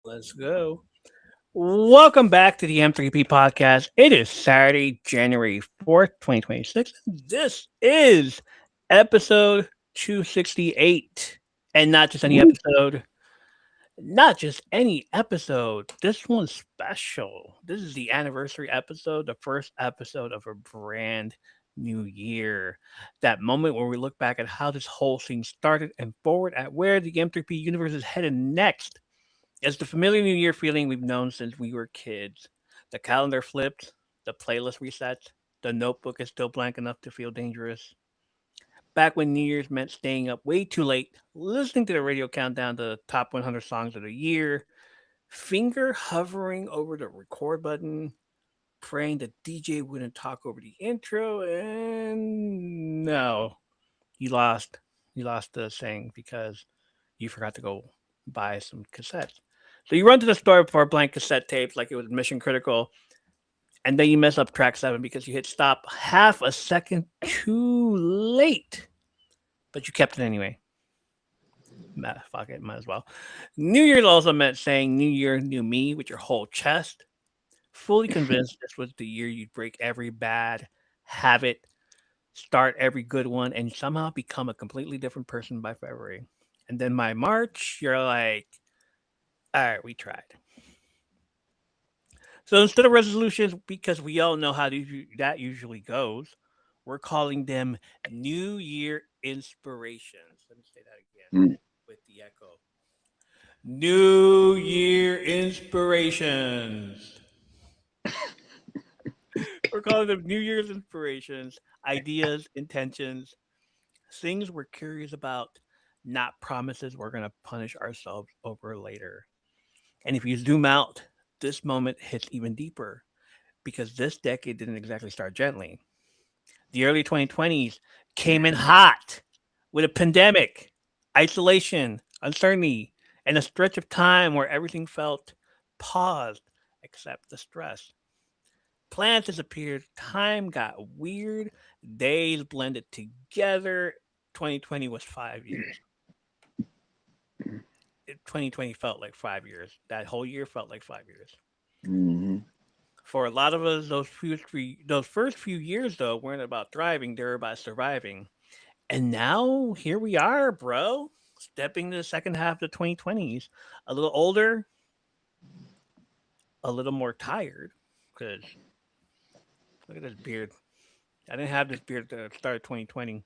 Let's go. Welcome back to the M3P podcast. It is Saturday, January 4th, 2026. This is episode 268. And not just any Woo. episode, not just any episode. This one's special. This is the anniversary episode, the first episode of a brand new year. That moment where we look back at how this whole thing started and forward at where the M3P universe is headed next. It's the familiar New Year feeling we've known since we were kids. The calendar flipped, the playlist resets, the notebook is still blank enough to feel dangerous. Back when New Year's meant staying up way too late, listening to the radio countdown to the top 100 songs of the year, finger hovering over the record button, praying the DJ wouldn't talk over the intro, and no, you lost. You lost the thing because you forgot to go buy some cassettes. So you run to the store for a blank cassette tape like it was mission critical, and then you mess up track 7 because you hit stop half a second too late. But you kept it anyway. Fuck it, might as well. New Year's also meant saying New Year, New Me with your whole chest, fully convinced this was the year you'd break every bad habit, start every good one, and somehow become a completely different person by February. And then by March, you're like, all right, we tried. So instead of resolutions, because we all know how that usually goes, we're calling them New Year inspirations. Let me say that again Mm. with the echo. New Year inspirations. We're calling them New Year's inspirations, ideas, intentions, things we're curious about, not promises we're going to punish ourselves over later. And if you zoom out, this moment hits even deeper because this decade didn't exactly start gently. The early 2020s came in hot with a pandemic, isolation, uncertainty, and a stretch of time where everything felt paused except the stress. Plans disappeared, time got weird, days blended together. 2020 was 5 years. 2020 felt like 5 years. That whole year felt like 5 years. Mhm. For a lot of us, those first few years though weren't about thriving; they were about surviving. And now here we are, bro, stepping to the second half of the 2020s. A little older, a little more tired. Because look at this beard. I didn't have this beard at the start of 2020,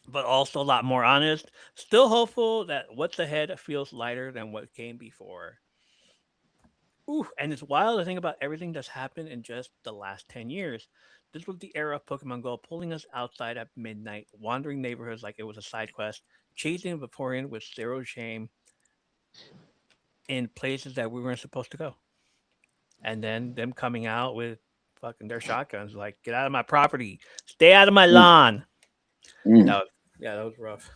but also a lot more honest. Still hopeful that what's ahead feels lighter than what came before. Ooh, and it's wild to think about everything that's happened in just the last 10 years. This was the era of Pokemon Go pulling us outside at midnight, wandering neighborhoods like it was a side quest, chasing a Vaporeon with zero shame in places that we weren't supposed to go. And then them coming out with fucking their shotguns, like, get out of my property, stay out of my Mm. lawn. Mm. That was, yeah, that was rough.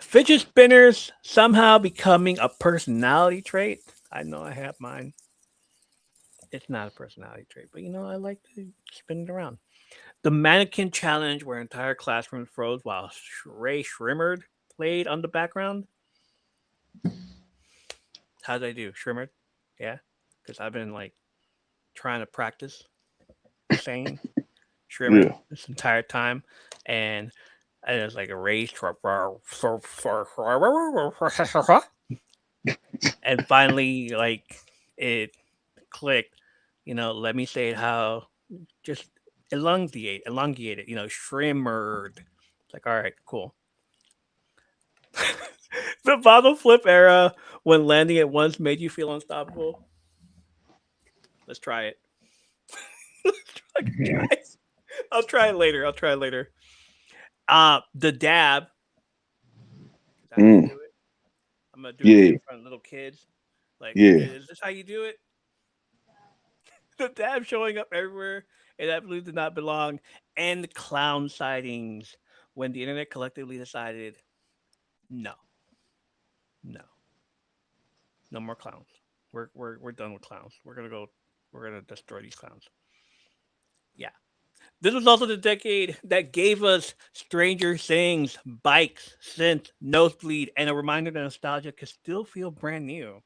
Fidget spinners somehow becoming a personality trait. I know I have mine. It's not a personality trait, but I like to spin it around. The mannequin challenge, where entire classrooms froze while Ray Shrimmered played on the background. How did I do, Shrimmered? Yeah, because I've been like trying to practice saying Shrimmered Yeah. this entire time, and it was like a race, and finally, like it clicked. Let me say it how just elongate it. Shrimmered. It's like, all right, cool. The bottle flip era when landing at once made you feel unstoppable. Let's try it. I can try it. I'll try it later. I'll try it later. The dab. Is that how you Mm. do it? I'm gonna do it Yeah. in front of little kids. Like, Yeah. is this how you do it? The dab showing up everywhere. It absolutely did not belong. And clown sightings when the internet collectively decided, no, no, no more clowns. We're done with clowns. We're gonna go. We're gonna destroy these clowns. Yeah. This was also the decade that gave us Stranger Things, Bikes, Synth, Nosebleed, and a reminder that nostalgia could still feel brand new.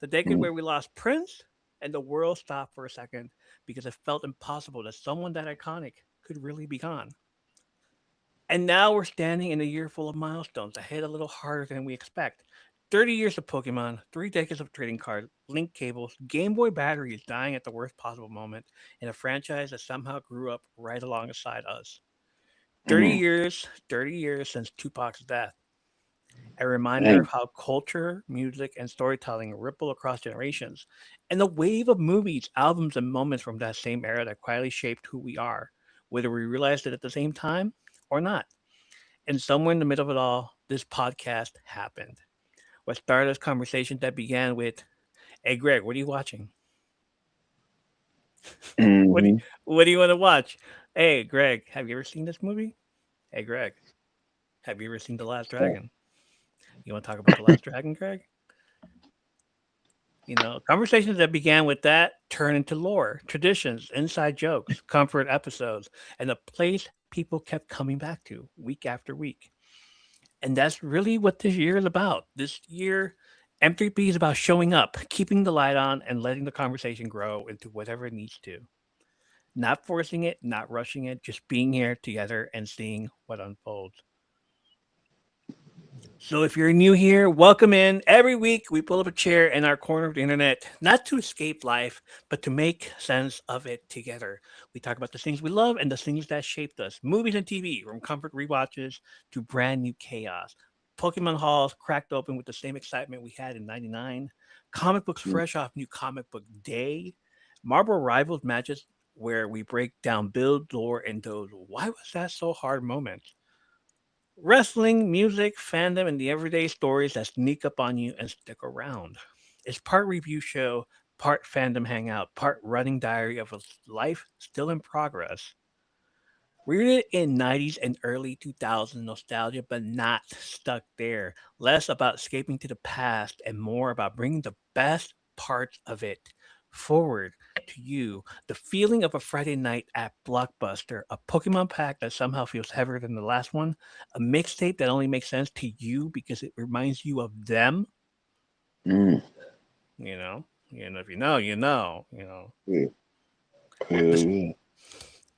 The decade Mm. where we lost Prince and the world stopped for a second because it felt impossible that someone that iconic could really be gone. And now we're standing in a year full of milestones that hit a little harder than we expect. 30 years of Pokemon, 3 decades of trading cards, link cables, Game Boy batteries dying at the worst possible moment, and a franchise that somehow grew up right alongside us. 30 Mm. years, 30 years since Tupac's death. A reminder of Dang. how culture, music, and storytelling ripple across generations, and a wave of movies, albums, and moments from that same era that quietly shaped who we are, whether we realized it at the same time or not. And somewhere in the middle of it all, this podcast happened. What started this conversation that began with, "Hey Greg, what are you watching? What do you, Hmm. what do you want to watch? Hey Greg, have you ever seen this movie? Hey Greg, have you ever seen The Last Yeah. Dragon? You want to talk about The Last Dragon, Greg?" Conversations that began with that turn into lore, traditions, inside jokes, comfort episodes, and a place people kept coming back to week after week. And that's really what this year is about. This year, M3P is about showing up, keeping the light on, and letting the conversation grow into whatever it needs to. Not forcing it, not rushing it, just being here together and seeing what unfolds. So if you're new here, welcome in. Every week we pull up a chair in our corner of the internet, not to escape life, but to make sense of it together. We talk about the things we love and the things that shaped us. Movies and TV, from comfort rewatches to brand new chaos. Pokemon halls cracked open with the same excitement we had in 99. Comic books Mm. fresh off New Comic Book Day. Marvel Rivals matches where we break down build, lore, and those why was that so hard moments. Wrestling, music, fandom, and the everyday stories that sneak up on you and stick around. It's part review show, part fandom hangout, part running diary of a life still in progress. Rooted in 90s and early 2000s nostalgia, but not stuck there. Less about escaping to the past and more about bringing the best parts of it forward to you. The feeling of a Friday night at Blockbuster, a Pokemon pack that somehow feels heavier than the last one, a mixtape that only makes sense to you because it reminds you of them. Mm. You know, if you know, you know, Yeah. Hell The yeah.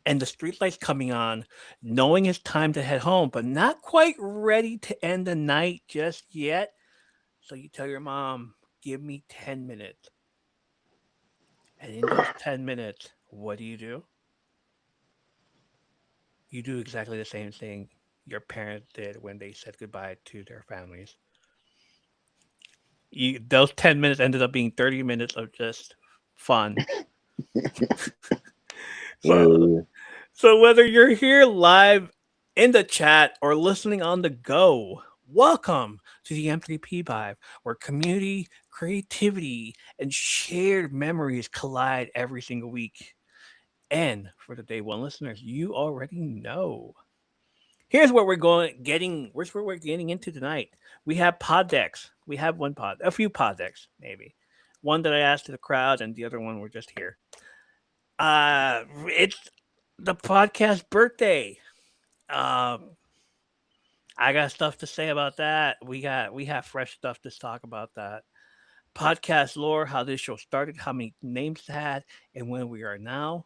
and the streetlights coming on, knowing it's time to head home, but not quite ready to end the night just yet. So you tell your mom, "Give me 10 minutes." And in those 10 minutes, what do? You do exactly the same thing your parents did when they said goodbye to their families. Those 10 minutes ended up being 30 minutes of just fun. Hell So yeah. So whether you're here live in the chat or listening on the go, welcome to the M3P Vibe, where community, creativity, and shared memories collide every single week. And for the day one listeners, you already know. Here's what Where's what we're getting into tonight. We have pod decks. We have a few pod decks, maybe. One that I asked to the crowd, and the other one we're just here. It's the podcast birthday. Um, I got stuff to say about that. We have fresh stuff to talk about that. Podcast lore, how this show started, how many names it had, and where we are now.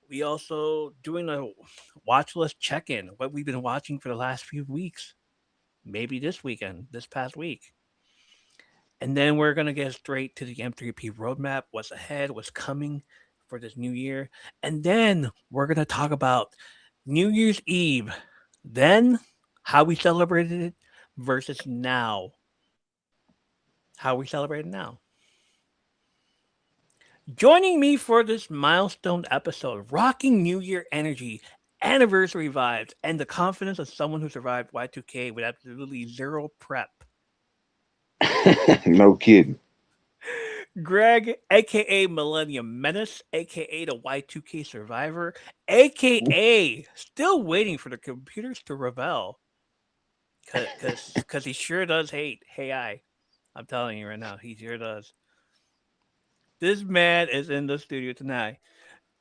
We also doing a watch list check in, what we've been watching for the last few weeks, maybe this weekend, this past week. And then we're gonna get straight to the M3P roadmap, what's ahead, what's coming for this new year. And then we're gonna talk about New Year's Eve, then how we celebrated it versus now. How we celebrate it now. Joining me for this milestone episode, rocking New Year energy, anniversary vibes, and the confidence of someone who survived Y2K with absolutely zero prep. No kidding. Greg, aka Millennium Menace, aka the Y2K Survivor, aka still waiting for the computers to rebel. Cause he sure does hate AI. I'm telling you right now, he sure does. This man is in the studio tonight.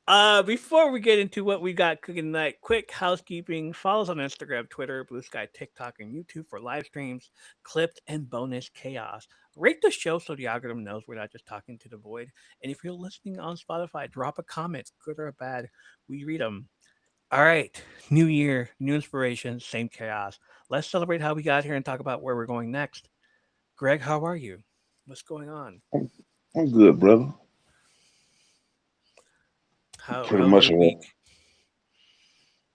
Before we get into what we got cooking tonight, quick housekeeping. Follow us on Instagram, Twitter, Blue Sky, TikTok, and YouTube for live streams, clips, and bonus chaos. Rate the show so the algorithm knows we're not just talking to the void. And if you're listening on Spotify, drop a comment, good or bad. We read them. All right, new year, new inspiration, same chaos. Let's celebrate how we got here and talk about where we're going next. Greg, how are you? What's going on? I'm, I'm good, brother. Pretty How's much. your week?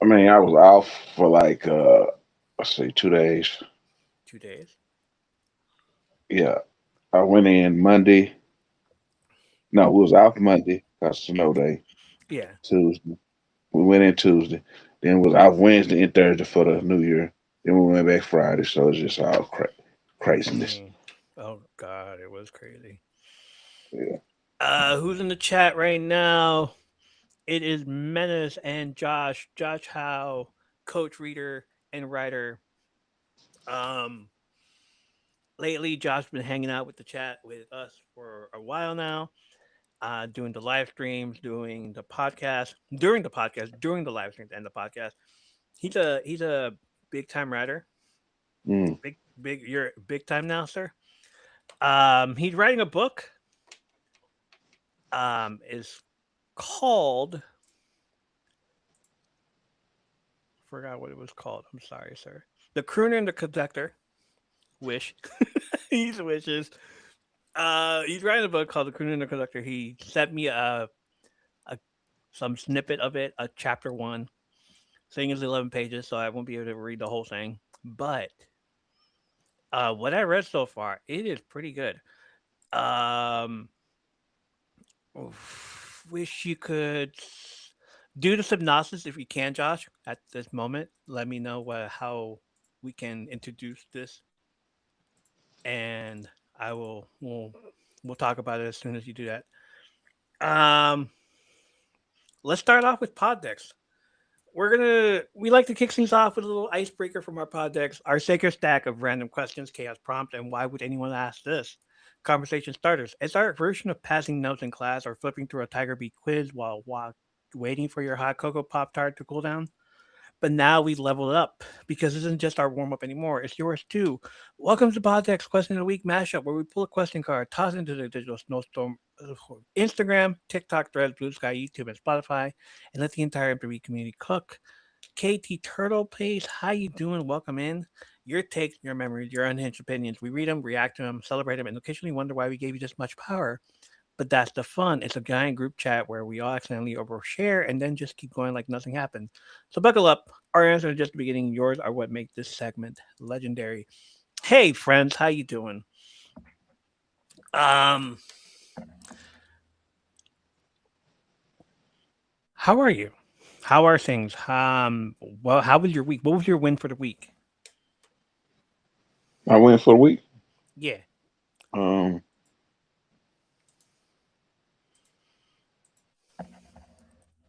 I mean, I was off for like let's say 2 days. 2 days? Yeah, I went in Monday. No, we was off Monday because snow day. Yeah. Tuesday, we went in Tuesday. Then was off Wednesday and Thursday for the New Year. Then we went back Friday. So it's just all craziness. Mm. Oh God, it was crazy. Yeah. Who's in the chat right now? It is Menace and Josh. Josh Howe, coach, reader, and writer. Um, lately, Josh's been hanging out with the chat with us for a while now. Doing the live streams, doing the podcast, during the live streams and the podcast. He's a big time writer. Mm. You're big time now, sir. He's writing a book. Is called forgot what it was called. I'm sorry, sir. The Crooner and the Conductor. Wish. He's wishes. He's writing a book called The Crooner and the Conductor. He sent me a some snippet of it, a chapter one. Thing is 11 pages, so I won't be able to read the whole thing. But what I read so far, it is pretty good. Um, wish you could do the synopsis if you can, Josh. At this moment, let me know how we can introduce this, and I will we'll talk about it as soon as you do that. Um, let's start off with pod decks. We like to kick things off with a little icebreaker from our pod decks. Our sacred stack of random questions, chaos prompts, and why would anyone ask this? Conversation starters. It's our version of passing notes in class or flipping through a Tiger Beat quiz while waiting for your hot cocoa pop tart to cool down. But now we leveled up because this isn't just our warm up anymore. It's yours too. Welcome to Podtext Question of the Week mashup, where we pull a question card, toss it into the digital snowstorm, Instagram, TikTok, Threads, Blue Sky, YouTube, and Spotify, and let the entire MP community cook. KT Turtle, please. How you doing? Welcome in. Your takes, your memories, your unhinged opinions. We read them, react to them, celebrate them, and occasionally wonder why we gave you this much power. But that's the fun. It's a giant group chat where we all accidentally overshare and then just keep going like nothing happened. So buckle up. Our answers are just the beginning. Yours are what make this segment legendary. Hey friends, how you doing? Um, how are you? How are things? Well, how was your week? What was your win for the week? I went for a week. Yeah. Um,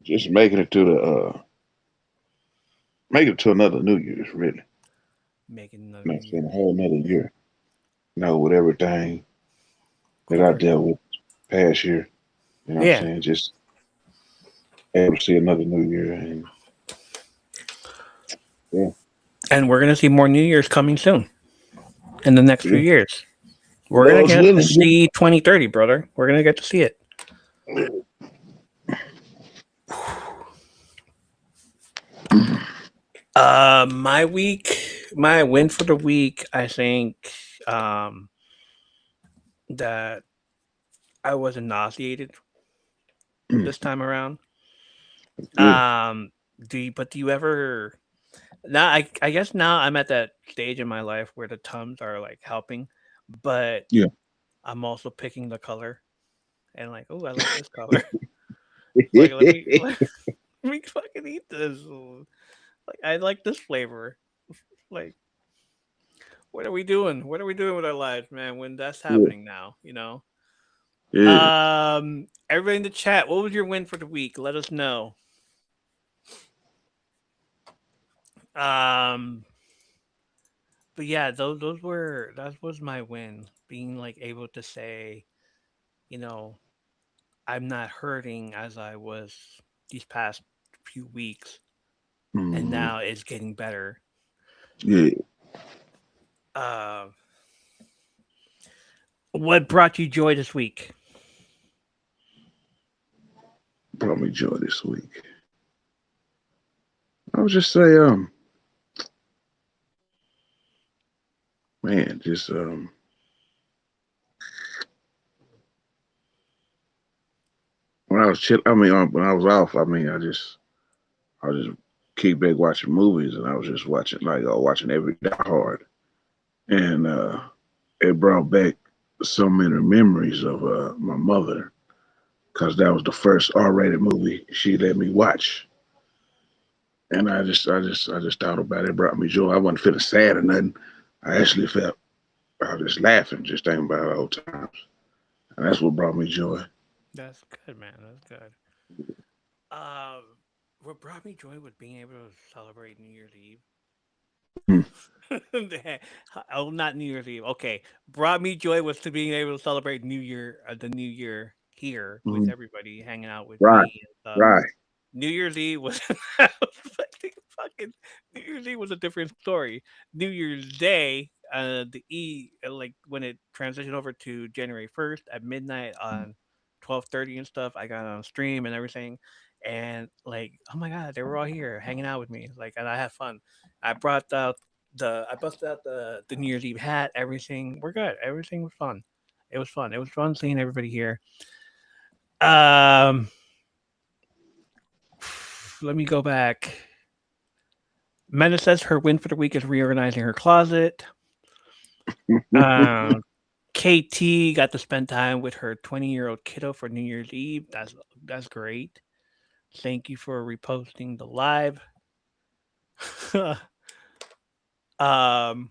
just making it to another New Year's, really. Making another You know, New it's been a Year. whole another year. You know, with everything that I Correct. dealt with past year. You know what I'm Yeah. saying? Just able to see another New Year, and yeah, And we're gonna see more New Year's coming soon in the next few yeah. years. We're gonna Lord's get to willing. see 2030, brother. We're gonna get to see it. My week, my win for the week, I think um, that I wasn't nauseated this time around. Good. Do you ever now? I guess now I'm at that stage in my life where the Tums are like helping, but Yeah. I'm also picking the color and like, oh, I like this color. Like, let me fucking eat this. Like, I like this flavor. Like, what are we doing? What are we doing with our lives, man? When that's Yeah. happening now, you know. Yeah. Everybody in the chat, what was your win for the week? Let us know. Um, but yeah, those were that was my win. Being like able to say, you know, I'm not hurting as I was. these past few weeks, and Mm, now it's getting better. yeah, Uh, what brought you joy this week? brought me joy this week. I would just say, man, just when I was chill, I mean, when I was off, I mean, I was just kick back watching movies, and I was just watching watching every Die Hard, and it brought back so many memories of my mother because that was the first R-rated movie she let me watch, and I just thought about it. It brought me joy. I wasn't feeling sad or nothing. I actually felt I was just laughing, just thinking about old times, and that's what brought me joy. That's good, man. That's good. Um, what brought me joy was being able to celebrate New Year's Eve. Mm, Oh, not New Year's Eve. Okay, brought me joy was to being able to celebrate New Year, the New Year here with mm, everybody hanging out with right, me and stuff. right. New Year's Eve was fucking New Year's Eve was a different story. New Year's Day, the like when it transitioned over to January 1st at midnight on 12:30 and stuff, I got on stream and everything, and like, oh my god, they were all here hanging out with me, like, and I had fun. I busted out the New Year's Eve hat, everything. We're good. Everything was fun. It was fun. It was fun seeing everybody here. Um, let me go back. Mena says her win for the week is reorganizing her closet. Um, KT got to spend time with her 20-year-old kiddo for New Year's Eve. That's great. Thank you for reposting the live. um,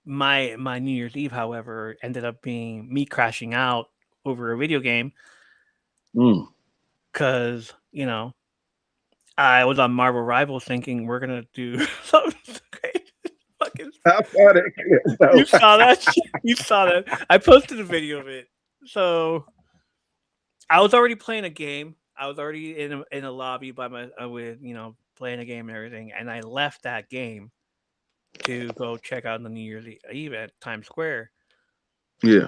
my New Year's Eve, however, ended up being me crashing out over a video game Mm. because I was on Marvel Rivals thinking we're gonna do something great. Fucking, I saw that clip, you though. saw that? You saw that? I posted a video of it. So I was already playing a game. I was already in a lobby by my with playing a game and everything, and I left that game to go check out the New Year's Eve at Times Square. Yeah.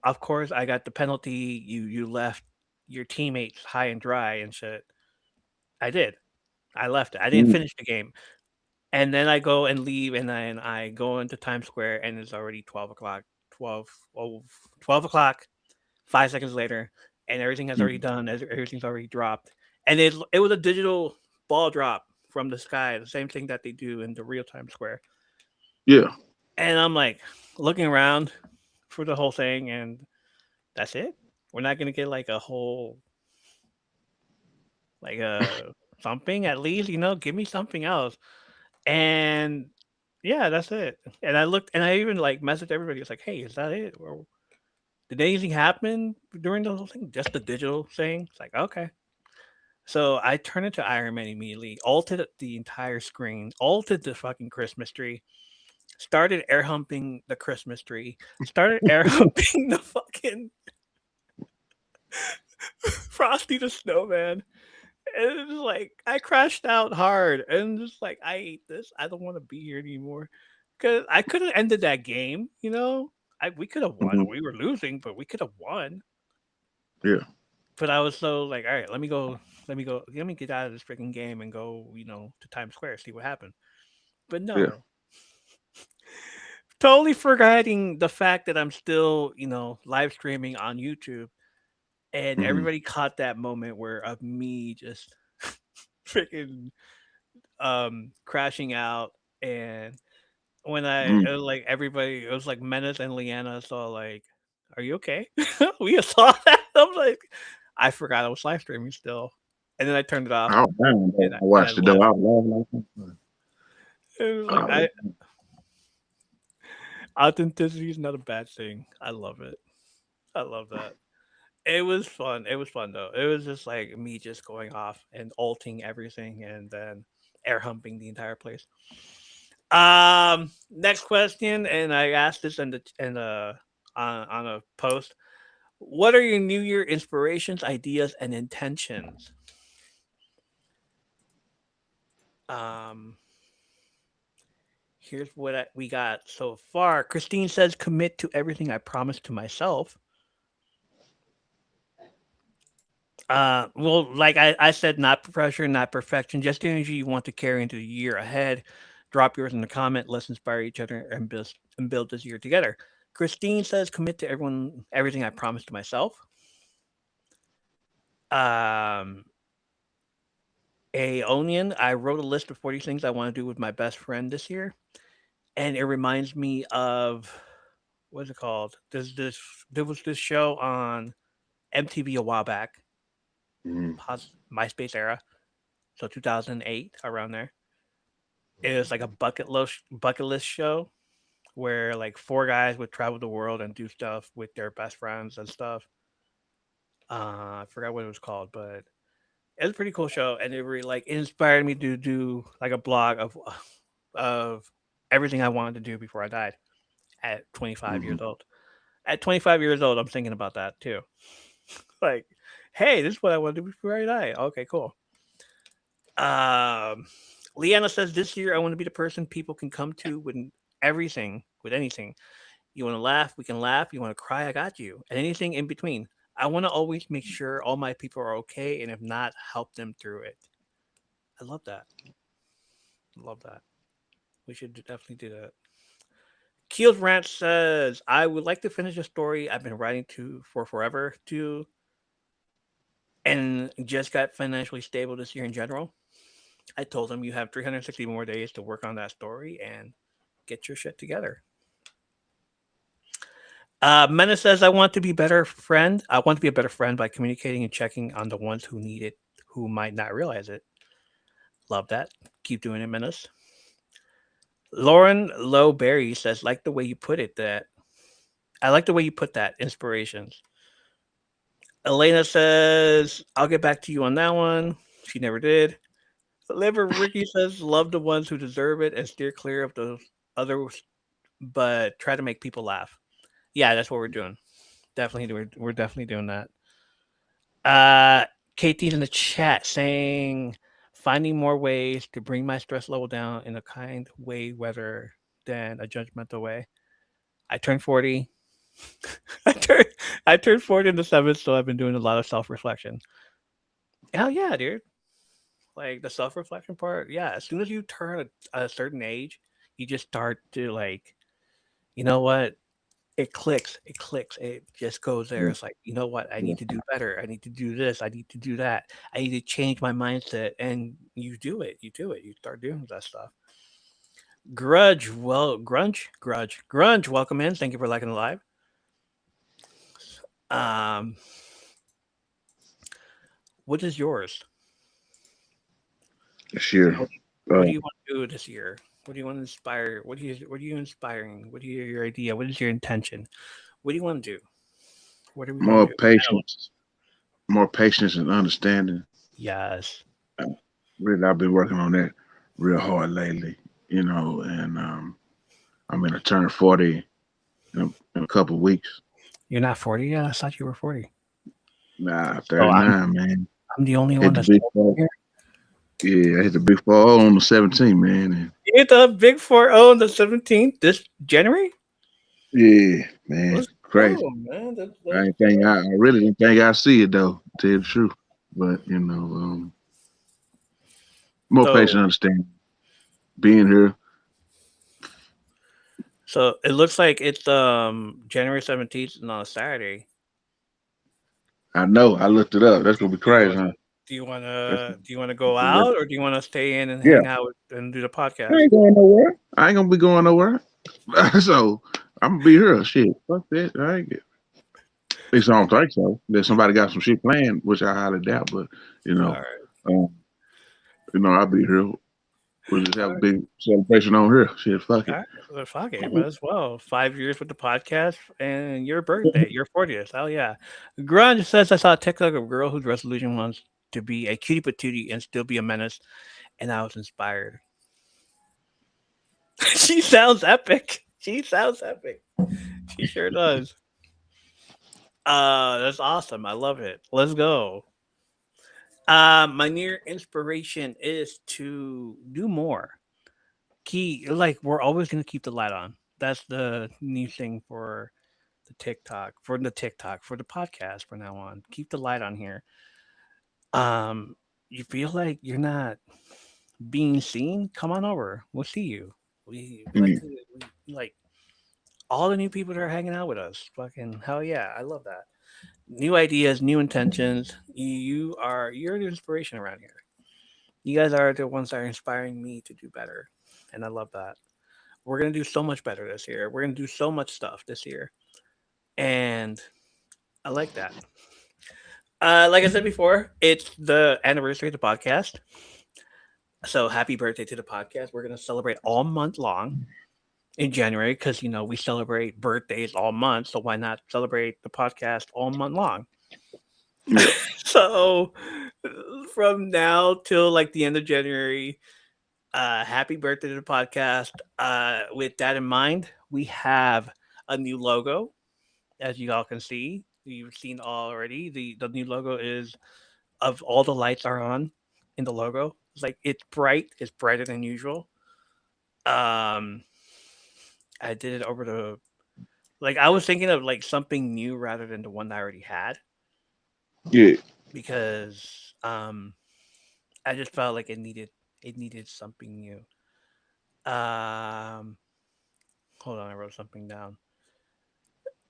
Of course, I got the penalty. You left your teammates high and dry and shit. I did. I left it. I didn't Mm. finish the game. And then I go and leave, and then I go into Times Square, and it's already 12 o'clock. 12, oh, 12 o'clock, 5 seconds later, and everything has already Mm. done, everything's already dropped. And it was a digital ball drop from the sky, the same thing that they do in the real Times Square. Yeah. And I'm like looking around for the whole thing, and that's it. We're not going to get like a whole, like something at least, give me something else. And yeah, that's it. And I looked, and I even like messaged everybody. It's like, hey, is that it? Or did anything happen during the whole thing? Just the digital thing? It's like, okay. So I turned into Iron Man immediately, altered the entire screen, altered the fucking Christmas tree, started air humping the Christmas tree, started air humping the fucking Frosty the Snowman. And it's like I crashed out hard and just like I hate this. I don't want to be here anymore. Cause I could have ended that game. We could have won. Mhm. We were losing, but we could have won. Yeah. But I was so like, all right, let me get out of this freaking game and go, to Times Square, see what happened. But Yeah. no, totally forgetting the fact that I'm still, live streaming on YouTube, and Hmm. everybody caught that moment where of me just freaking crashing out. And when Mm. it was like everybody, it was like Menace and Leanna saw like, are you okay? We saw that. I'm like, I forgot I was live streaming still, and then I turned it off, Oh, damn, and though. I I watched it, though. left. I was laughing. It was like Oh, authenticity is not a bad thing. I love it. I love that. It was fun. It was fun though. It was just like me just going off and alting everything and then air humping the entire place. Next question, and I asked this in the on a post. What are your New Year inspirations, ideas, and intentions? Um, Here's what we got so far. Christine says, "Commit to everything I promised to myself." Well, like I said, not pressure, not perfection, just the energy you want to carry into the year ahead. Drop yours in the comment. Let's inspire each other and build this year together. Christine says, "Commit to everything I promised to myself." Um, Onion, I wrote a list of 40 things I want to do with my best friend this year, and it reminds me of what's it called? There was this show on MTV a while back, Mm-hmm. MySpace era, so 2008 around there. It was like a bucket list show where like four guys would travel the world and do stuff with their best friends and stuff. I forgot what it was called, but it was a pretty cool show, and it really like inspired me to do like a blog of everything I wanted to do before I died at 25 Mm-hmm. years old. At 25 years old, I'm thinking about that too. Like, hey, this is what I want to do before I die. Okay, cool. Um, Leanna says this year I want to be the person people can come to with everything, with anything. You want to laugh, we can laugh. You want to cry, I got you. And anything in between. I want to always make sure all my people are okay, and if not, help them through it. I love that. I love that. We should definitely do that. Keel's Ranch says, I would like to finish a story I've been writing to for forever to and just got financially stable this year in general. I told him you have 360 more days to work on that story and get your shit together. Mena says, I want to be better friend. I want to be a better friend by communicating and checking on the ones who need it, who might not realize it. Love that. Keep doing it, Menace. Lauren Lowberry says, like the way you put it, that I like the way you put that, inspirations. Elena says, I'll get back to you on that one. She never did. Liver Ricky says, love the ones who deserve it and steer clear of the others, but try to make people laugh. Yeah, that's what we're doing. We're definitely doing that. Uh, Katie's in the chat saying, finding more ways to bring my stress level down in a kind way rather than a judgmental way. I turned 40. I turned I turned 40 in the 7th, so I've been doing a lot of self reflection. Hell yeah, dude. Like the self reflection part, yeah. As soon as you turn a certain age, you just start to like, you know what? It clicks. It clicks. It just goes there. Yeah. It's like, you know what? I Yeah. need to do better. I need to do this. I need to do that. I need to change my mindset. And you do it. You do it. You start doing that stuff. Grunge. Welcome in. Thank you for liking the live. Um, what is yours? Sure. What do you want to do this year? What do you want to inspire? What are you inspiring? What are your idea? What is your intention? What do you want to do? What are we going More to do? more patience and understanding. Yes. Uh, Really, I've been working on that real hard lately. And I'm gonna turn 40 in a couple weeks. You're not 40 yet? I thought you were 40. Nah, Oh, 39, man. I'm the only one Hit the that's big still four. here. Yeah, I hit the big 4 on the 17th, man. And You hit the big 4-0 on the 17th this January? yeah, man, Let's crazy. go, man. I That's ain't think I really didn't think I see it though, to tell you the truth. But more patient, so understanding, being here. so it looks like it's January 17th and on a Saturday. I know. I looked it up. That's gonna be Do you crazy, wanna huh? That's do you wanna go gonna out or do you wanna stay in and yeah. hang out and do the I podcast? ain't going nowhere. I ain't gonna be going nowhere. So I'm gonna be here. Shit, fuck that. I ain't get. At least I don't think so. That somebody got some shit planned, which I highly doubt. But you All know, right. um, I'll be here. We'll just have All a right. big celebration on here. Shit, fuck All it. right. Well, fuck it. Might as well. 5 years with the podcast and your birthday, your 40th. Hell yeah. Grunge says I saw a TikTok of a girl whose resolution was to be a cutie patootie and still be a menace, and I was inspired. She sounds epic. She sounds epic. She sure does. That's awesome. I love it. Let's go. My near inspiration is to do more. Like we're always gonna keep the light on. That's the new thing for for the podcast from now on. Keep the light on here. Um, you feel like you're not being seen? Come on over. We'll see you. We like Yeah. to we like all the new people that are hanging out with us. Fucking hell yeah, I love that. New ideas, new intentions. You're the inspiration around here. You guys are the ones that are inspiring me to do better, and I love that. We're gonna do so much better this year. We're gonna do so much stuff this year, and I like that. Like I said before, it's the anniversary of the podcast. So happy birthday to the podcast. We're gonna celebrate all month long in January because we celebrate birthdays all month. So why not celebrate the podcast all month long? Yeah. So from now till like the end of January, happy birthday to the podcast. With that in mind, we have a new logo, as you all can see. You've seen already. The new logo is of all the lights are on in the logo. It's like it's bright. It's brighter than usual. Um, I did it over the like I was thinking of like something new rather than the one I already had Yeah. because I just felt like it needed something new. Um, hold on, I wrote something down.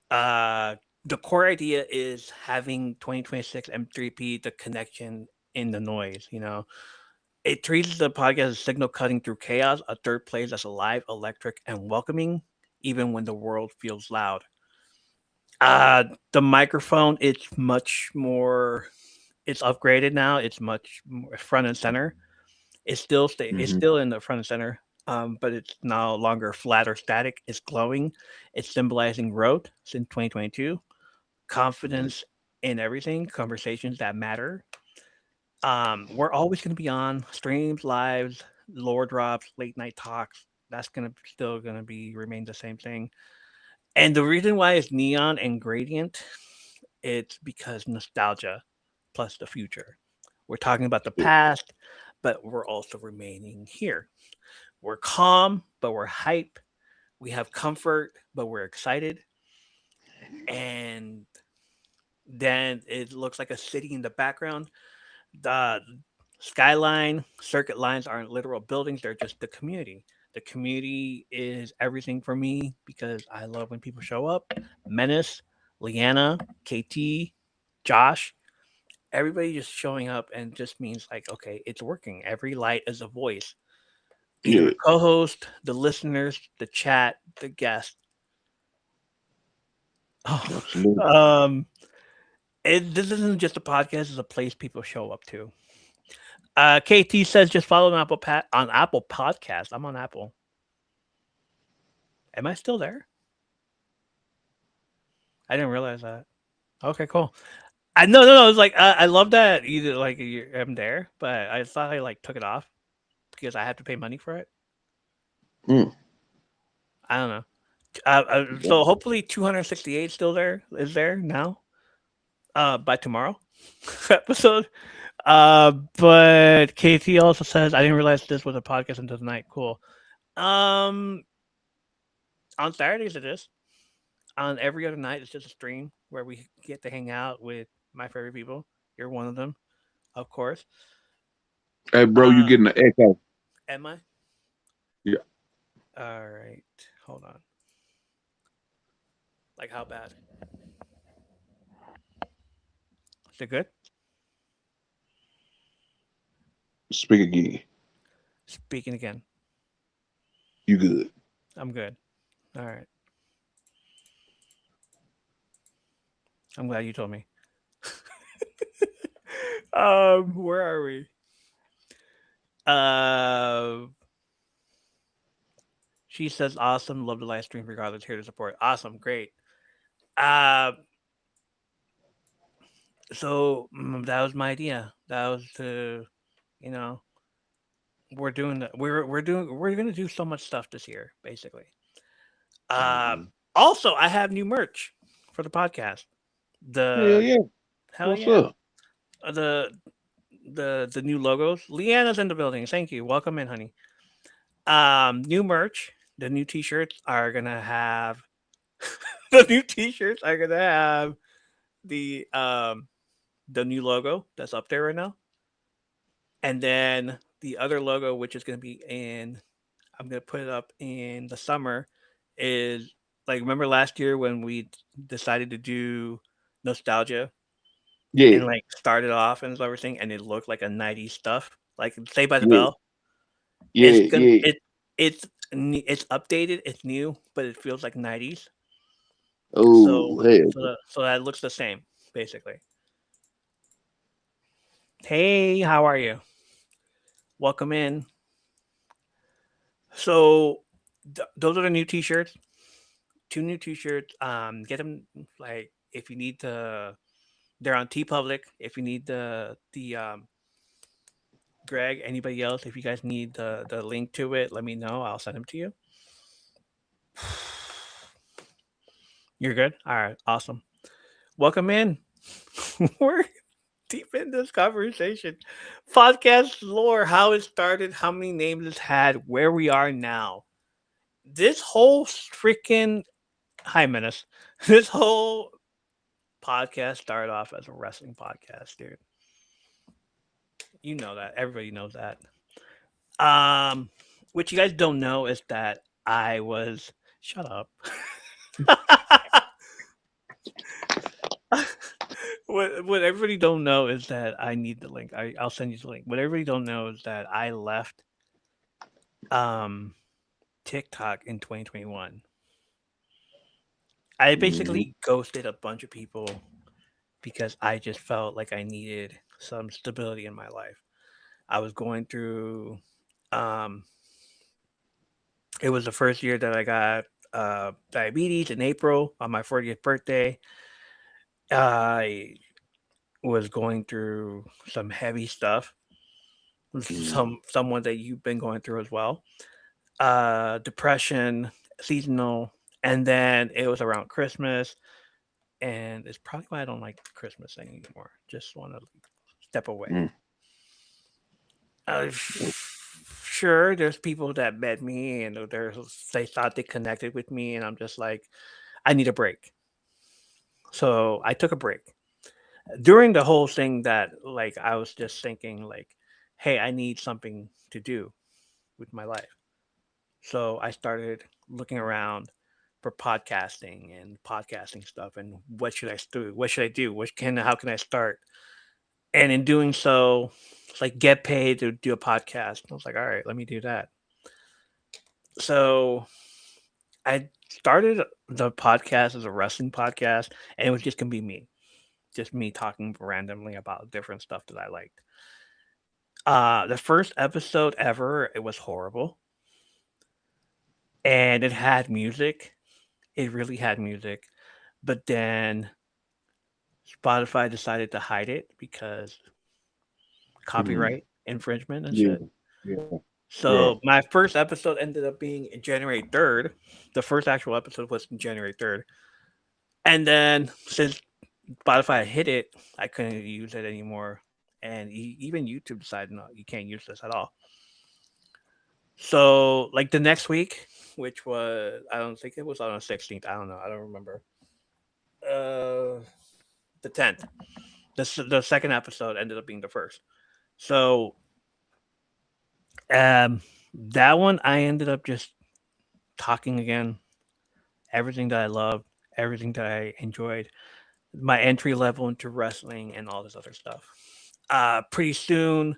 Uh, the core idea is having 2026 M3P the connection in the noise. It treats the podcast as signal cutting through chaos, a third place that's alive, electric, and welcoming, even when the world feels loud. The microphone, it's upgraded now. It's much more front and center. It's Hmm. still in the front and center, but it's no longer flat or static. It's glowing. It's symbolizing growth since 2022, confidence in everything, conversations that matter. We're always going to be on streams, lives, lore drops, late night talks. That's gonna be remain the same thing. And the reason why it's neon and gradient, it's because nostalgia plus the future. We're talking about the past, but we're also remaining here. We're calm, but we're hype. We have comfort, but we're excited. And then it looks like a city in the background. The skyline, circuit lines aren't literal buildings, they're just the community. The community is everything for me because I love when people show up. Menace, Leanna, KT, Josh, everybody just showing up and just means like, okay, it's working. Every light is a voice. Either Yeah. the co-host, the listeners, the chat, the guest. Oh, Absolutely. um, this isn't just a podcast; it's a place people show up to. KT says just follow on Apple Podcast. I'm on Apple. Am I still there? I didn't realize that. Okay, cool. I no. It's like I love that either like I'm there, but I thought I like took it off because I have to pay money for it. Mm. I don't know. So hopefully 268 still there is there now. By tomorrow episode. But KT also says I didn't realize this was a podcast until tonight. Cool. Um, on Saturdays it is. On every other night it's just a stream where we get to hang out with my favorite people. You're one of them, of course. Hey, bro, you Uh, getting the echo? am I? Yeah. All right. Hold on. Like how bad? Is it good? Speak again. Speaking again. You good? I'm good. All right. I'm glad you told me. Where are we? Uh, she says, "Awesome, love the live stream regardless. Here to support. Awesome, great." Uh, so that was my idea. That was to, you know, we're doing that. We're gonna do so much stuff this year, basically. Uh, Hmm. also, I have new merch for the podcast. Hell The yeah. hell What's yeah. up? Uh, The the new logos. Leanna's in the building. Thank you. Welcome in, honey. New merch. The new t-shirts are gonna have the new t-shirts are gonna have the um the new logo that's up there right now. And then the other logo, which is gonna be in I'm gonna put it up in the summer, is like remember last year when we decided to do nostalgia Yeah, and like started off and everything and it looked like a 90s stuff, like Saved by the yeah, Bell. It's yeah, gonna yeah. it's updated, it's new, but it feels like 90s. So Oh, hell. so that looks the same, basically. Hey, how are you? Welcome in. So those are the new t-shirts. Two new t-shirts. Get them like if you need to. They're on T Public. If you need the Greg, anybody else, if you guys need the link to it, let me know. I'll send them to you. You're good. All right, awesome. Welcome in. We're deep in this conversation. Podcast lore, how it started, how many names it's had, where we are now. This whole freaking hi Menace. This whole podcast started off as a wrestling podcast, dude. You know that. Everybody knows that. Um, what you guys don't know is that I was shut up. What everybody don't know is that I need the link. I'll send you the link. What everybody don't know is that I left um TikTok in 2021. I Mm-hmm. basically ghosted a bunch of people because I just felt like I needed some stability in my life. I was going through um it was the first year that I got diabetes in April on my 40th birthday. I was going through some heavy stuff, someone that you've been going through as well. Depression, seasonal, and then it was around Christmas, and it's probably why I don't like Christmas anymore. Just want to step away. Mm-hmm. Uh, sure, there's people that met me and they thought they connected with me, and I'm just like, I need a break. So I took a break during the whole thing. That like I was just thinking like, hey, I need something to do with my life. So I started looking around for podcasting and podcasting stuff and what should I do? What should I do? How can I start? And in doing so, it's like get paid to do a podcast. I was like, all right, let me do that. So I started the podcast as a wrestling podcast, and it was just gonna be me, just me talking randomly about different stuff that I liked. The first episode ever, it was horrible, and it had music. It really had music, but then Spotify decided to hide it because Mm-hmm. copyright infringement and Yeah, shit. yeah, yeah. So my first episode ended up being January 3rd. The first actual episode was January 3rd. And then since Spotify hit it, I couldn't use it anymore. And even YouTube decided no, you can't use this at all. So like the next week, which was I don't think it was on the 16th. I don't know. I don't remember. Uh, the 10th. The second episode ended up being the first. So um, that one I ended up just talking again, everything that I loved, everything that I enjoyed, my entry level into wrestling and all this other stuff. Pretty soon,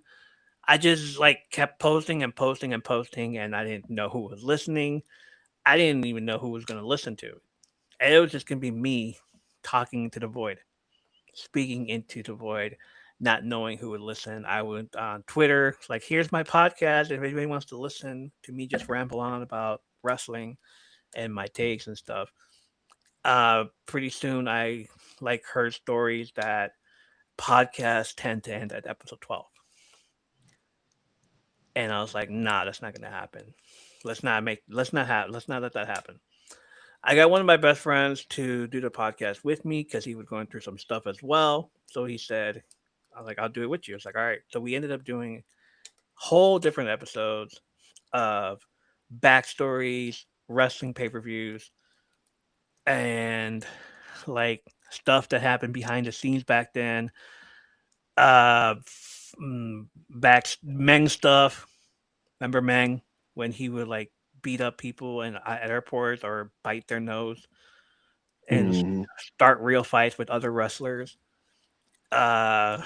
I just like kept posting and posting and posting, and I didn't know who was listening. I didn't even know who was going to listen to it. And it was just going to be me talking to the void, speaking into the void, not knowing who would listen. I went on Twitter, like, here's my podcast. If anybody wants to listen to me just ramble on about wrestling and my takes and stuff. Pretty soon I like heard stories that podcasts tend to end at episode 12. And I was like, nah, that's not gonna happen. Let's not let that happen. I got one of my best friends to do the podcast with me because he was going through some stuff as well. So he said, "I was like, I'll do it with you." It's like, all right. So we ended up doing whole different episodes of backstories, wrestling pay per views, and like stuff that happened behind the scenes back then. Back Meng stuff. Remember Meng when he would like beat up people at airports or bite their nose and Mm-hmm. start real fights with other wrestlers. Uh,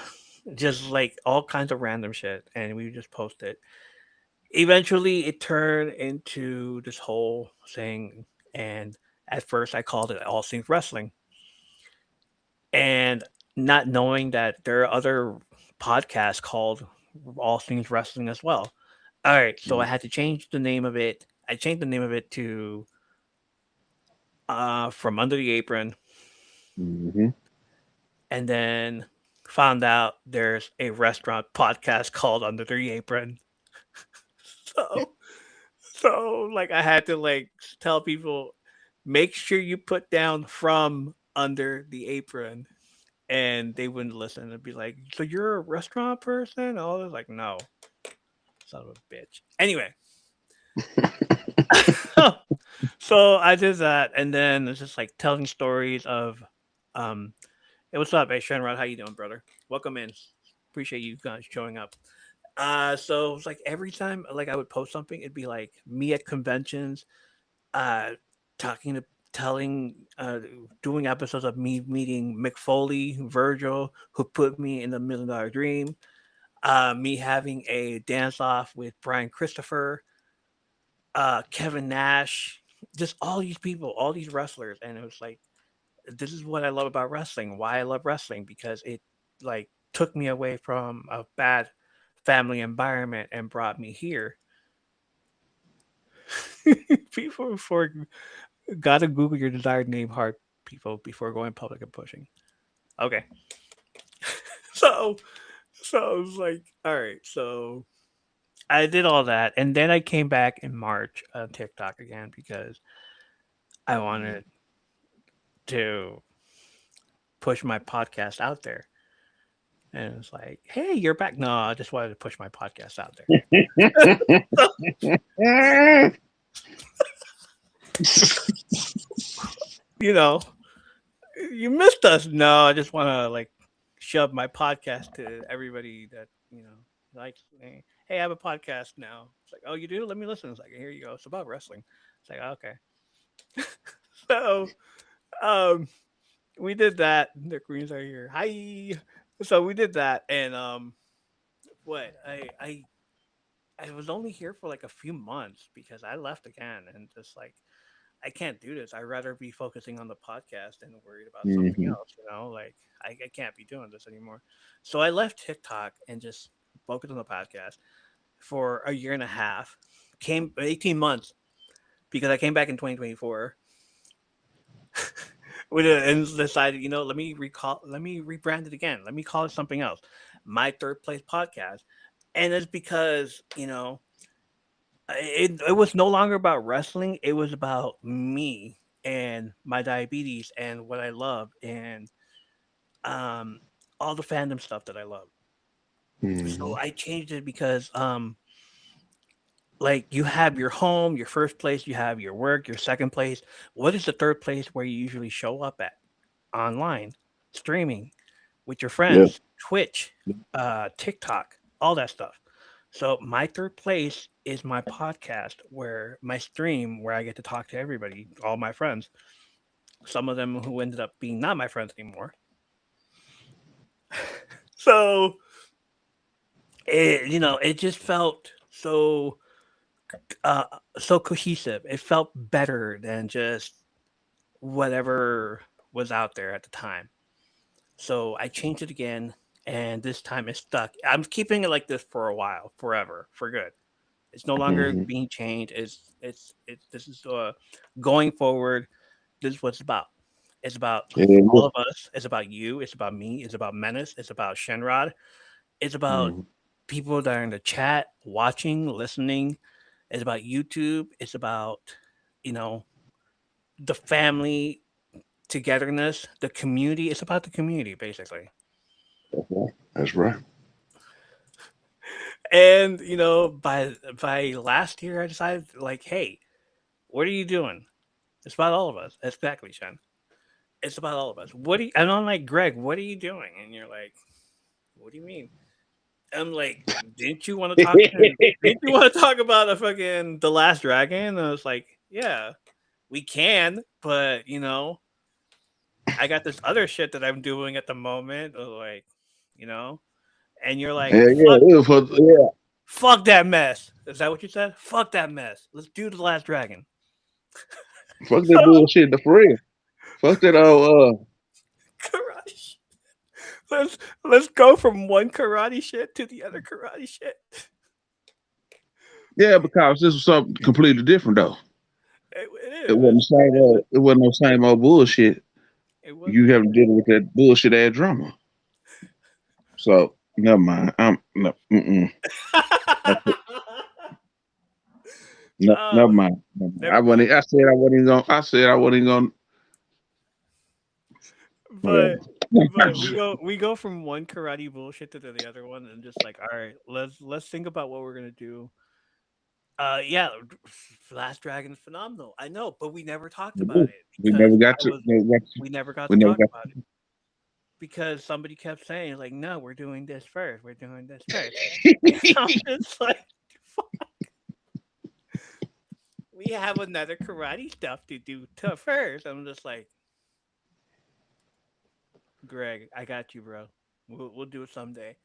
just like all kinds of random shit, and we would just post it. Eventually, it turned into this whole thing, and at first, I called it All Things Wrestling, and not knowing that there are other podcasts called All Things Wrestling as well. All right, so I had to change the name of it. I changed the name of it to From Under the Apron, Mm-hmm. and then found out there's a restaurant podcast called Under the Apron. So, so like I had to like tell people, make sure you put down From Under the Apron, and they wouldn't listen and be like, "So you're a restaurant person?" All this like, no, son of a bitch. Anyway, so I did that, and then it's just like telling stories of, um, hey, what's up, hey Shenrod? How you doing, brother? Welcome in. Appreciate you guys showing up. So it's like every time like I would post something, it'd be like me at conventions, uh, talking to telling doing episodes of me meeting Mick Foley, Virgil, who put me in the $1 Million Dream, me having a dance off with Brian Christopher, Kevin Nash, just all these people, all these wrestlers, and it was like, this is what I love about wrestling. Why I love wrestling, because it like took me away from a bad family environment and brought me here. People before gotta Google your desired name hard, people, before going public and pushing. Okay, so so I was like, all right, so I did all that, and then I came back in March on TikTok again because I wanted to push my podcast out there. And it's like, hey, you're back. No, I just wanted to push my podcast out there. You know, you missed us. No, I just want to like shove my podcast to everybody that, likes me. Hey, I have a podcast now. It's like, oh, you do? Let me listen. It's like, here you go. It's about wrestling. It's like, okay. So, um, we did that. The Queens are here. Hi. So we did that, and what I was only here for like a few months because I left again, and just like I can't do this. I'd rather be focusing on the podcast and worried about something Mm-hmm. else. Like I can't be doing this anymore. So I left TikTok and just focused on the podcast for a year and a half. Came 18 months because I came back in 2024 and decided, let me rebrand it again. Let me call it something else. My third place podcast. And it's because, it was no longer about wrestling. It was about me and my diabetes and what I love and um all the fandom stuff that I love. So Mm-hmm. I changed it because like you have your home, your first place, you have your work, your second place. What is the third place where you usually show up at? Online, streaming with your Yep. friends, Twitch, TikTok, all that stuff. So my third place is my podcast, where my stream, where I get to talk to everybody, all my friends. Some of them who ended up being not my friends anymore. So it just felt uh, so cohesive. It felt better than just whatever was out there at the time. So I changed it again, and this time it's stuck. I'm keeping it like this for a while, forever, for good. It's no longer Mm-hmm. being changed. This is going forward. This is what it's about. It's about all Yeah. of us. It's about you. It's about me. It's about Menace. It's about Shenrod. It's about Mm-hmm. people that are in the chat, watching, listening. It's about YouTube. It's about, you know, the family togetherness, the community. It's about the community, basically. That's right. That's right. And by last year, I decided like, hey, what are you doing? It's about all of us. Exactly, Sean. It's about all of us. What do you, and I'm like, Greg, what are you doing? And you're like, what do you mean? I'm like, didn't you want to talk? Didn't you want to talk about the fucking the Last Dragon? And I was like, yeah, we can, but I got this other shit that I'm doing at the moment. Like, you know, and you're like, Yeah, yeah, it was yeah. fuck that mess. Is that what you said? Fuck that mess. Let's do the Last Dragon. Fuck So that bullshit. The for real. Fuck that karate. Let's go from one karate shit to the other karate shit. yeah, because this was something completely different though. It It is. wasn't the same old. It wasn't no same old bullshit. It You wasn't. haven't dealing with that bullshit ass drama. So never mind. I'm no. No, never Oh, mind. Never mind. I never mind. wasn't. I said I wasn't even gonna. I said I wasn't even gonna. But Whatever. we go from one karate bullshit to the other one, and just like, all right, let's think about what we're gonna do. Yeah, Last Dragon's phenomenal. I know, but we never talked We about do. it We because never got to. we never got We to never talk got. about it because somebody kept saying like, no, we're doing this first. We're doing this first. I'm just like, we have another karate stuff to do to first. I'm just like, Greg, I got you, bro. We'll do it someday.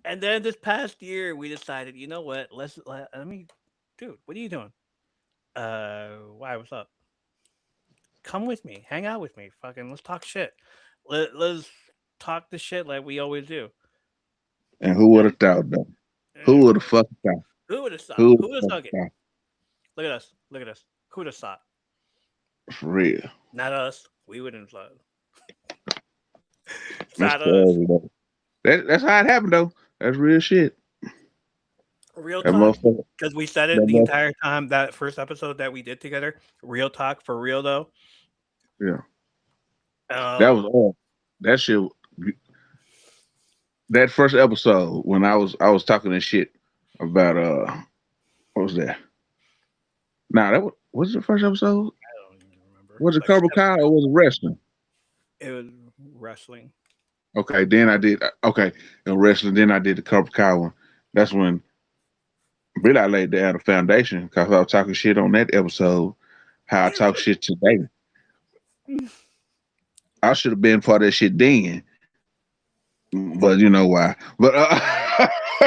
And then this past year, we decided, you know what? Let me, dude. What are you doing? Why? What's up? Come with me. Hang out with me. Fucking, let's talk shit. Let's talk the shit like we always do. And who would And have thought though? eh, Who would have fucking thought? who would have Who thought? would Who would have have thought it? fucking Look at us. Look at us. Who would have thought? thought? For real. Not us. We wouldn't have thought. It's That's not us. crazy though. That's how it happened though. That's real shit. Real That talk. motherfucker. Because we said it That the motherfucker. entire time that first episode that we did together. Real talk for real though. Yeah. That was Um, all. That shit. That first episode when I was talking this shit about what was that? Nah, that was it the first episode? I don't even remember. Was it Like Cobra Kai or was it wrestling? it was wrestling. Okay, then I did okay in wrestling. Then I did the Cobra Kai one. That's when really I laid down the foundation because I was talking shit on that episode. How I talk shit today. I should have been part of that shit then, but you know why? But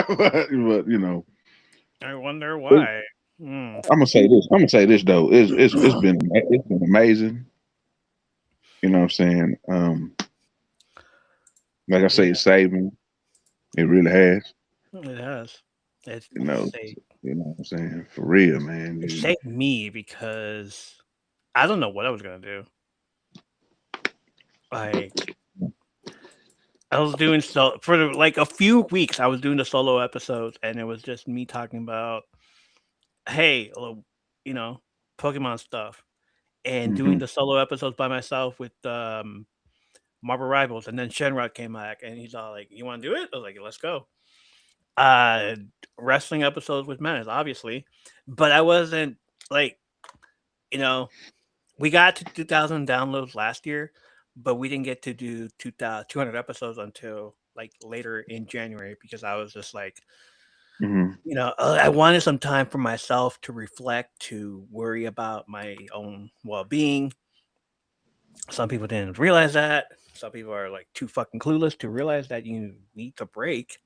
but you know, I wonder it, why. Hmm. I'm gonna say this. I'm gonna say this though. It's been amazing. You know what I'm saying? Like I say, Yeah, it saved me. It really has. it has. It's You know. saved, You know what I'm saying? For real, man. it saved me because I don't know what I was gonna do. Like I was doing for like a few weeks. I was doing the solo episodes, and it was just me talking about, hey, you know, Pokemon stuff, and doing Hmm. the solo episodes by myself with Marvel Rivals, and then Shenrod came back, and he's all like, "You want to do it?" I was like, "Let's go." Uh, Wrestling episodes with Menace, obviously, but I wasn't like, you know, we got to 2,000 downloads last year, but we didn't get to do 200 episodes until like later in January because I was just like, Hmm. I wanted some time for myself to reflect, to worry about my own well being. Some people didn't realize that. Some people are like too fucking clueless to realize that you need to break.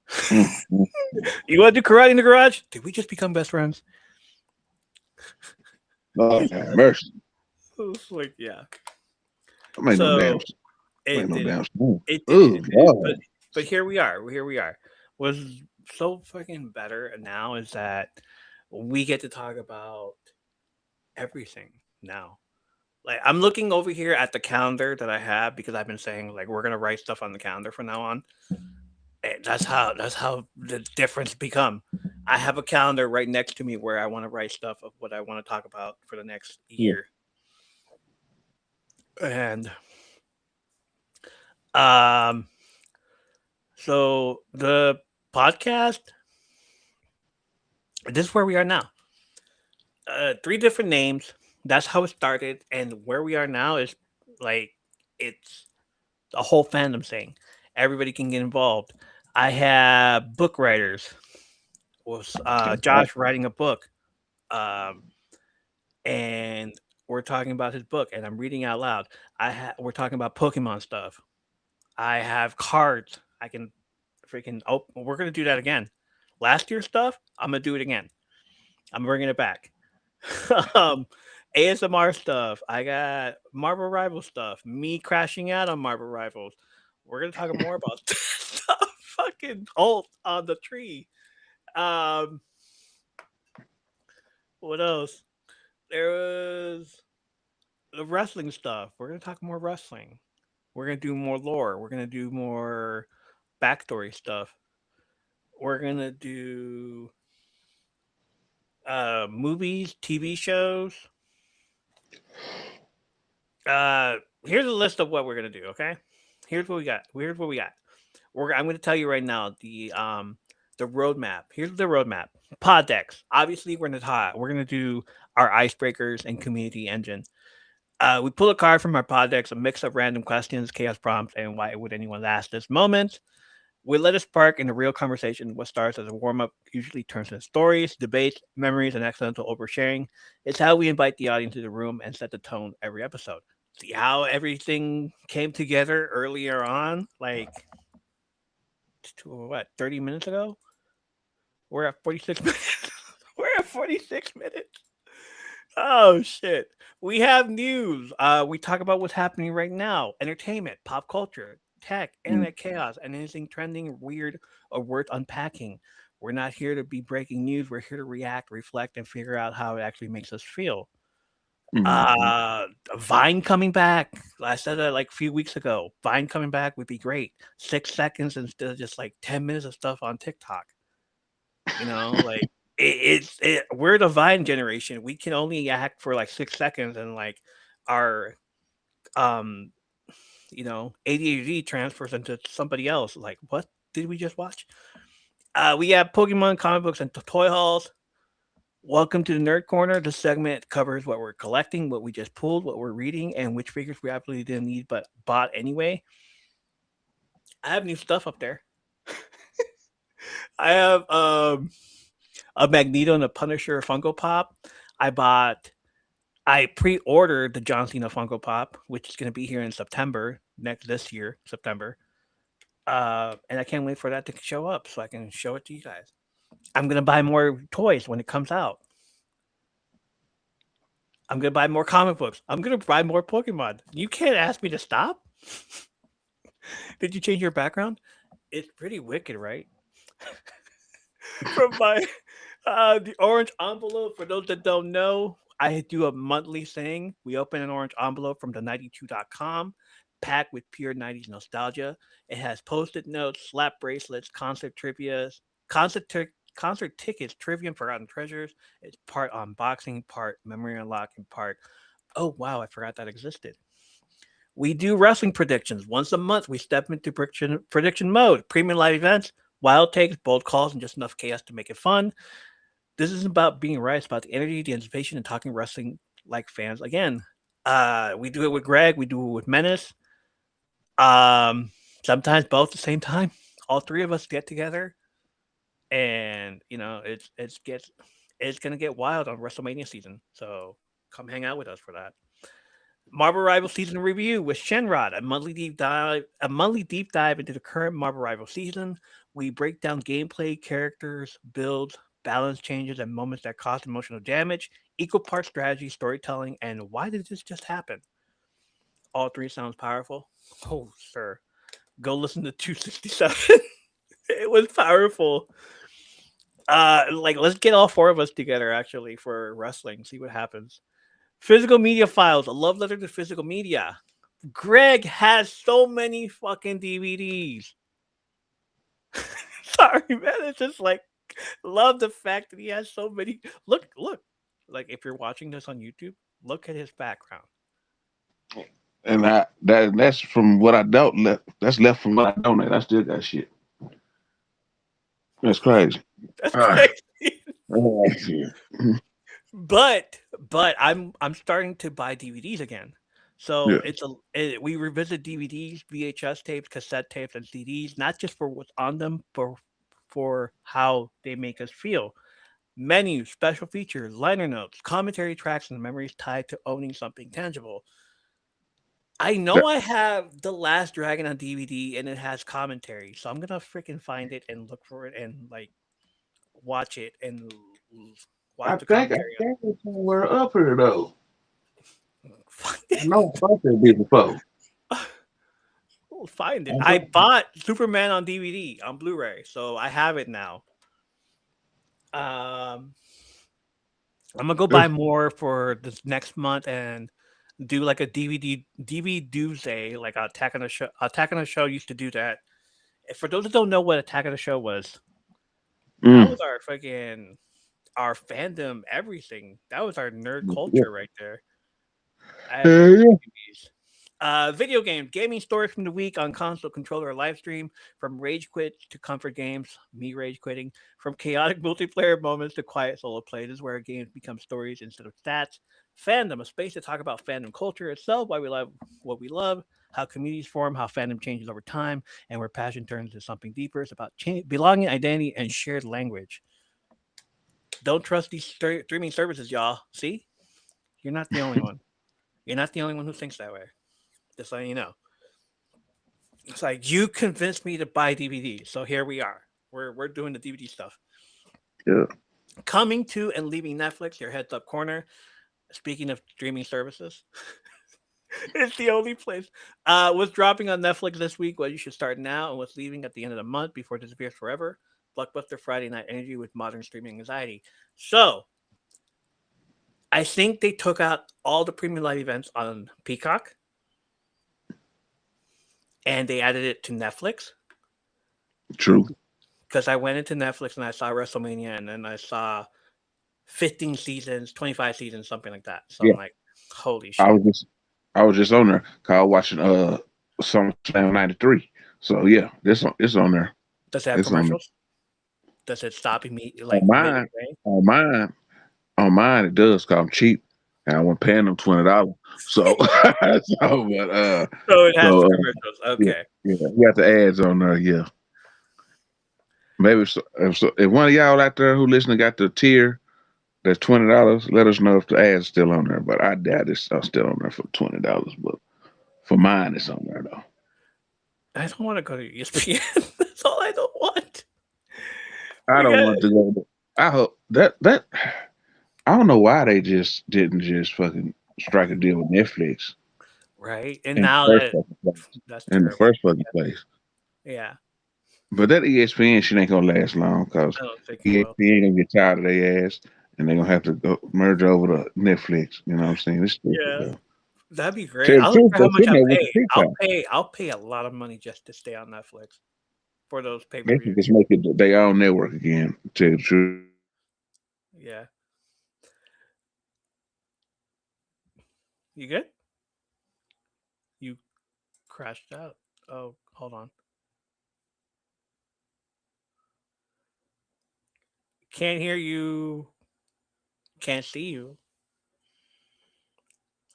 Hmm. You want to do karate in the garage? Did we just become best friends? Lord have mercy. It's like, yeah. I ain't no damn. So I ain't it no didn't. damn. Spoon. It didn't. Oh It didn't. God. But here we are. Here we are. What's so fucking better now is that we get to talk about everything now. Like I'm looking over here at the calendar that I have because I've been saying like we're gonna write stuff on the calendar from now on. And that's how the difference become. I have a calendar right next to me where I want to write stuff of what I want to talk about for the next Yeah. year. And um, so the podcast, this is where we are now. Three different names. That's how it started, and where we are now is like it's a whole fandom thing. Everybody can get involved. I have book writers. Was That's right. Josh writing a book, um, and we're talking about his book, and I'm reading out loud. We're talking about Pokemon stuff. I have cards. I can freaking. Oh, we're gonna do that again. Last year's stuff. I'm gonna do it again. I'm bringing it back. um, ASMR stuff. I got Marvel Rival stuff. Me crashing out on Marvel Rivals. We're gonna talk more about stuff. Fucking Holt on the tree. Um, what else? There was the wrestling stuff. We're gonna talk more wrestling. We're gonna do more lore. We're gonna do more backstory stuff. We're gonna do movies, TV shows. Here's a list of what we're gonna do. Okay, here's what we got. Here's what we got. I'm gonna tell you right now the roadmap. Here's the roadmap. Pod decks. Obviously, we're gonna do our icebreakers and community engine. We pull a card from our pod decks, a mix of random questions, chaos prompts, and why would anyone ask this moment. We let it spark in a real conversation. What starts as a warm up usually turns into stories, debates, memories, and accidental oversharing. It's how we invite the audience to the room and set the tone every episode. See how everything came together earlier on, like what 30 minutes ago. We're at 46 minutes. We're at 46 minutes. Oh shit. We have news. We talk about what's happening right now, entertainment, pop culture, tech, Mm. internet chaos, and anything trending, weird, or worth unpacking. We're not here to be breaking news. We're here to react, reflect, and figure out how it actually makes us feel. Mm-hmm. Uh Vine coming back. I said that like a few weeks ago. Vine coming back would be great. 6 seconds instead of just like 10 minutes of stuff on TikTok. Like we're the Vine generation. We can only act for like 6 seconds, and like our um ADHD transfers into somebody else. Like, what did we just watch? We have Pokemon comic books and toy hauls. Welcome to the Nerd Corner. This segment covers what we're collecting, what we just pulled, what we're reading, and which figures we absolutely didn't need but bought anyway. I have new stuff up there. I have a Magneto and a Punisher Funko Pop. I pre-ordered the John Cena Funko Pop, which is going to be here in September this year, September. And I can't wait for that to show up so I can show it to you guys. I'm going to buy more toys when it comes out. I'm going to buy more comic books. I'm going to buy more Pokemon. You can't ask me to stop. Did you change your background? It's pretty wicked, right? From my the orange envelope. For those that don't know, I do a monthly thing. We open an orange envelope from the92.com, packed with pure 90s nostalgia. It has post-it notes, slap bracelets, concert concert tickets, trivia, and forgotten treasures. It's part unboxing, part memory unlock, and part oh wow, I forgot that existed. We do wrestling predictions once a month. We step into prediction mode, premium live events, wild takes, bold calls, and just enough chaos to make it fun. This isn't about being right. It's about the energy, the anticipation, and talking wrestling like fans. Again, we do it with Greg. We do it with Menace. Sometimes both at the same time. All three of us get together, and it's gonna get wild on WrestleMania season. So come hang out with us for that. Marvel Rival season review with Shenrod, a monthly deep dive into the current Marvel Rival season. We break down gameplay, characters, builds, balance changes, and moments that cause emotional damage, equal parts strategy, storytelling, and why did this just happen? All three sounds powerful. Oh, sir. Go listen to 267. It was powerful. Like let's get all four of us together actually for wrestling, see what happens. Physical media files, a love letter to physical media. Greg has so many fucking DVDs. Sorry, man. It's just like Love the fact that he has so many. Look. Like if you're watching this on YouTube, look at his background. And that's from what I don't left. That's left from what I donate. I still got shit. That's crazy. That's All right. crazy. All right. But I'm starting to buy DVDs again. So Yeah. we revisit DVDs, VHS tapes, cassette tapes, and CDs, not just for what's on them, but for how they make us feel. Menus, special features, liner notes, commentary tracks, and memories tied to owning something tangible. I know That, I have The Last Dragon on DVD and it has commentary, so I'm gonna freaking find it and look for it and like watch it and watch I the think I commentary got it somewhere up here though. on it. Find I it. know I thought that'd be before. We'll find it. I I thought- bought Superman on DVD on Blu-ray, so I have it now. Um, I'm gonna go buy that's- more for this next month and do like a DVD Doomsday, like Attack on the Show. Attack on the Show used to do that. For those that don't know what Attack on the Show was, that mm, was our fucking our fandom, everything. That was our nerd yeah. culture right there. I had Hell those yeah. DVDs. Video game gaming stories from the week on console, controller, or live stream. From rage quit to comfort games, me rage quitting. From chaotic multiplayer moments to quiet solo play. This is where games become stories instead of stats. Fandom, a space to talk about fandom culture itself, why we love what we love, how communities form, how fandom changes over time, and where passion turns into something deeper. It's about belonging, identity, and shared language. Don't trust these streaming services, y'all. See, you're not the only one. You're not the only one who thinks that way. Just letting you know. It's like you convinced me to buy DVDs, so here we are. We're doing the DVD stuff. Yeah. Coming to and leaving Netflix, your heads up corner. Speaking of streaming services, it's the only place. What's dropping on Netflix this week? What you should start now, and what's leaving at the end of the month before it disappears forever. Blockbuster Friday Night Energy with modern streaming anxiety. So I think they took out all the premium live events on Peacock and they added it to Netflix. True. Because I went into Netflix and I saw WrestleMania and then I saw 15 seasons, 25 seasons, something like that. So Yeah. I'm like, holy I shit. was just I was just on there. Cause I was watching SummerSlam '93. So yeah, it's on there. Does it have It's on there. commercials? Does it stop immediately, On like mine, midway? on mine, on mine it does cause I'm cheap. And I wasn't paying them $20. So So it has so commercials. yeah, Okay. yeah. You got the ads on there, yeah. Maybe if one of y'all out there who listening got the tier that's $20, let us know if the ad's still on there. But I doubt it's still on there for $20. But for mine, it's on there though. I don't want to go to ESPN. That's all I don't want. I We don't got want to go. I hope that I don't know why they just didn't just fucking strike a deal with Netflix right. And in the now first that fucking place. that's In the terrible. first fucking place. Yeah. But that ESPN shit ain't gonna last long because I don't think it will. ESPN gonna get tired of their ass and they're gonna have to go merge over to Netflix. You know what I'm saying? It's stupid, Yeah. bro. That'd be great. Tell the I don't truth, care they how much should I have went to pay. I'll TikTok. pay. I'll pay a lot of money just to stay on Netflix for those pay per They can views. just make it their own network again. To tell the truth. Yeah. You good? You crashed out. Oh, hold on. Can't hear you. Can't see you.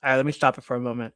All right, let me stop it for a moment.